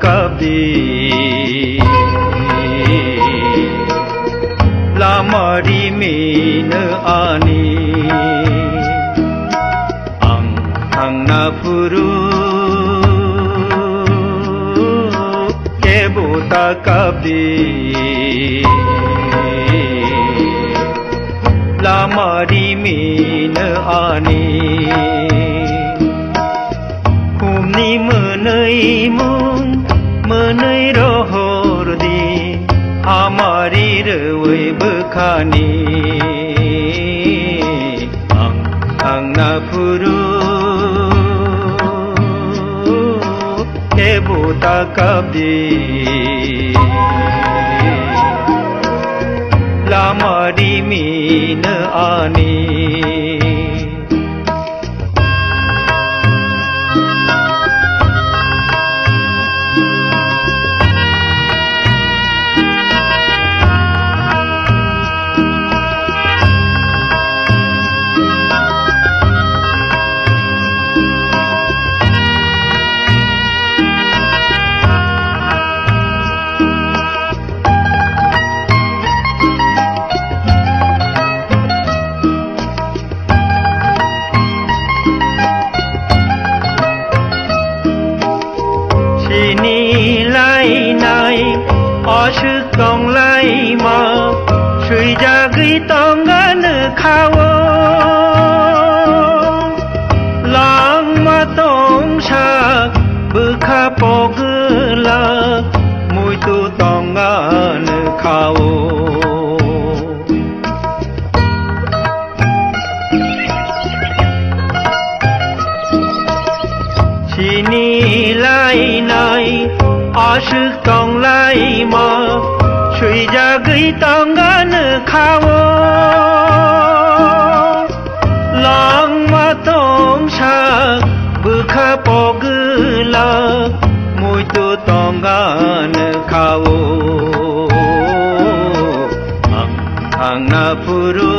kabdi lamari min ani ang napuru kebota kabdi lamari min ani humni menei mung menei rohor di amari rewai bekhani ang napuru kebota kabdi lamari min ani nilai nai ashuk tong lai ma shui jagri tong gan khawo lang ma tong sha bukha pogla mui tu tong gan khawo nilai nai ashuk tong lai ma shui jagri tong gan khawo lang ma tong sha bukha pogla mui tu tong gan khawo ang napuru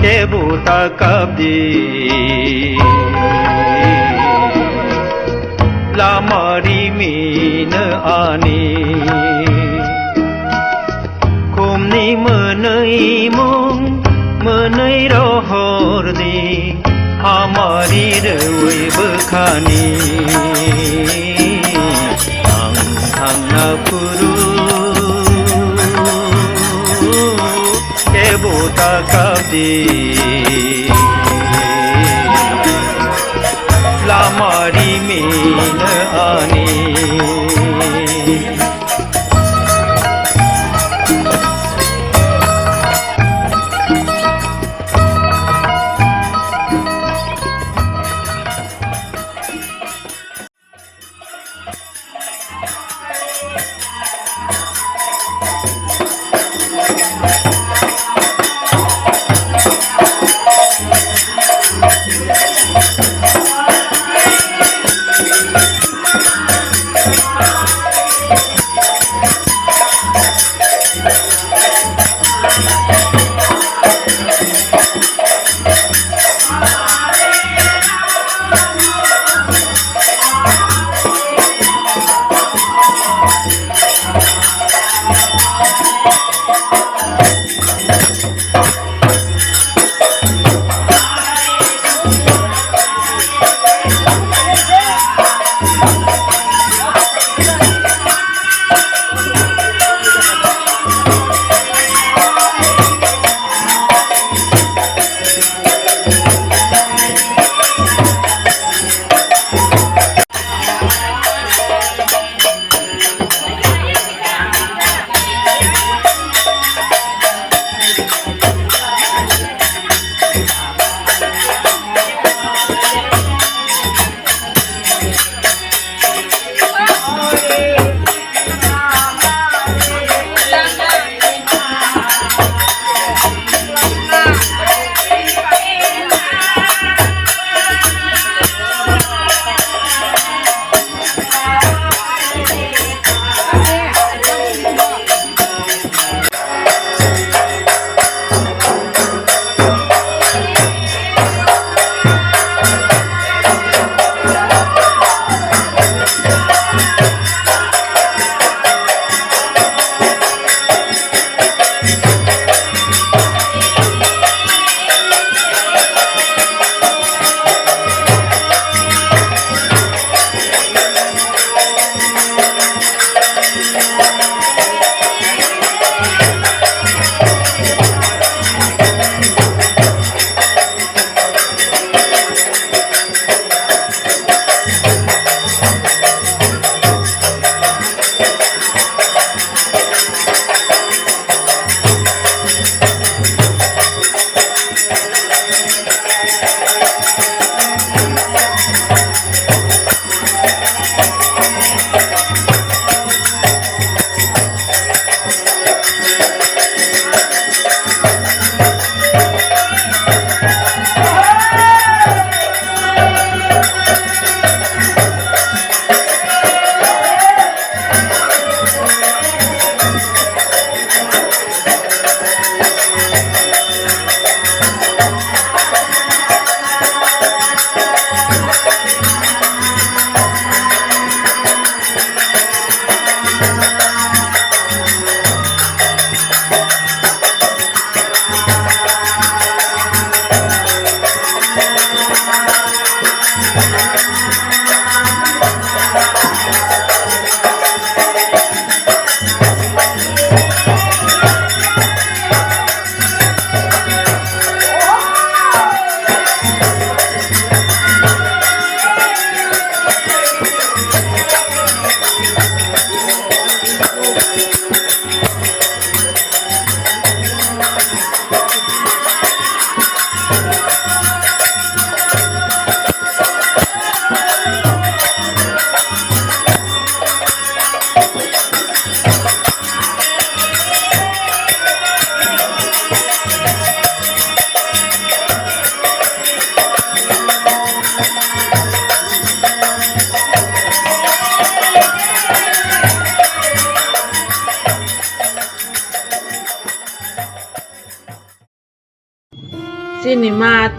kebota kabdi lamari min ani kumni menei mung menei rohor di amari rewai bekhani ang napuru kebota kabdi lamari min ani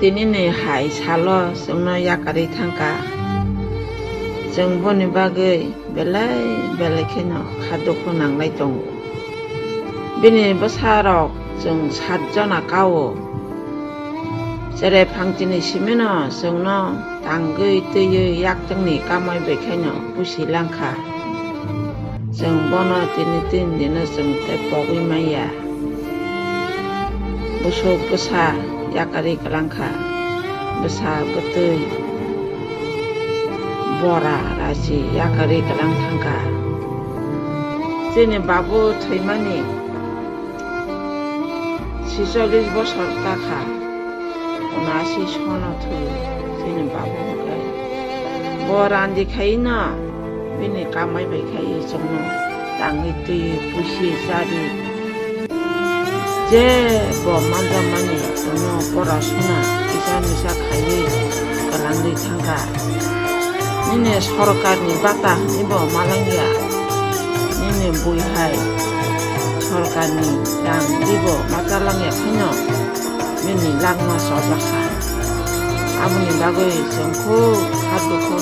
दिनै हाय साल' जोंनो याकारि थांका जों बनि बागै बेलेखेनो खाद'खौ नांलाय दं बिनि बोसाराव जों 7 जना गावो जेरै फांथिनि सिमेनो जोंनो दांगै दैयै याकजोंनि कामाय बेखायनो बुसि लांखा जों बनो दिन दिनो जों ते बगै माइया busuk besa yakari kelangka besa betul bora rasi yakari kelang tangka jene babu thaimani 46 বছর taka 79 সনো থুই jene babu kai boran dikhaina bini kamai bekai jongno tangi tui busi sari যে বমানজা মানে কোনো পড়াশোনা ইসা মিসা খাইয়ে গালাंगै थांगा নিনে সরকারनि বাতা নিব মালাঙ্গিয়া নিনে বইহাय সরকারनि রাं দিব মাতাलांगिया खायनो मिनि लांमा सजाखा आमुनि बागै जोंखौ हादुखौ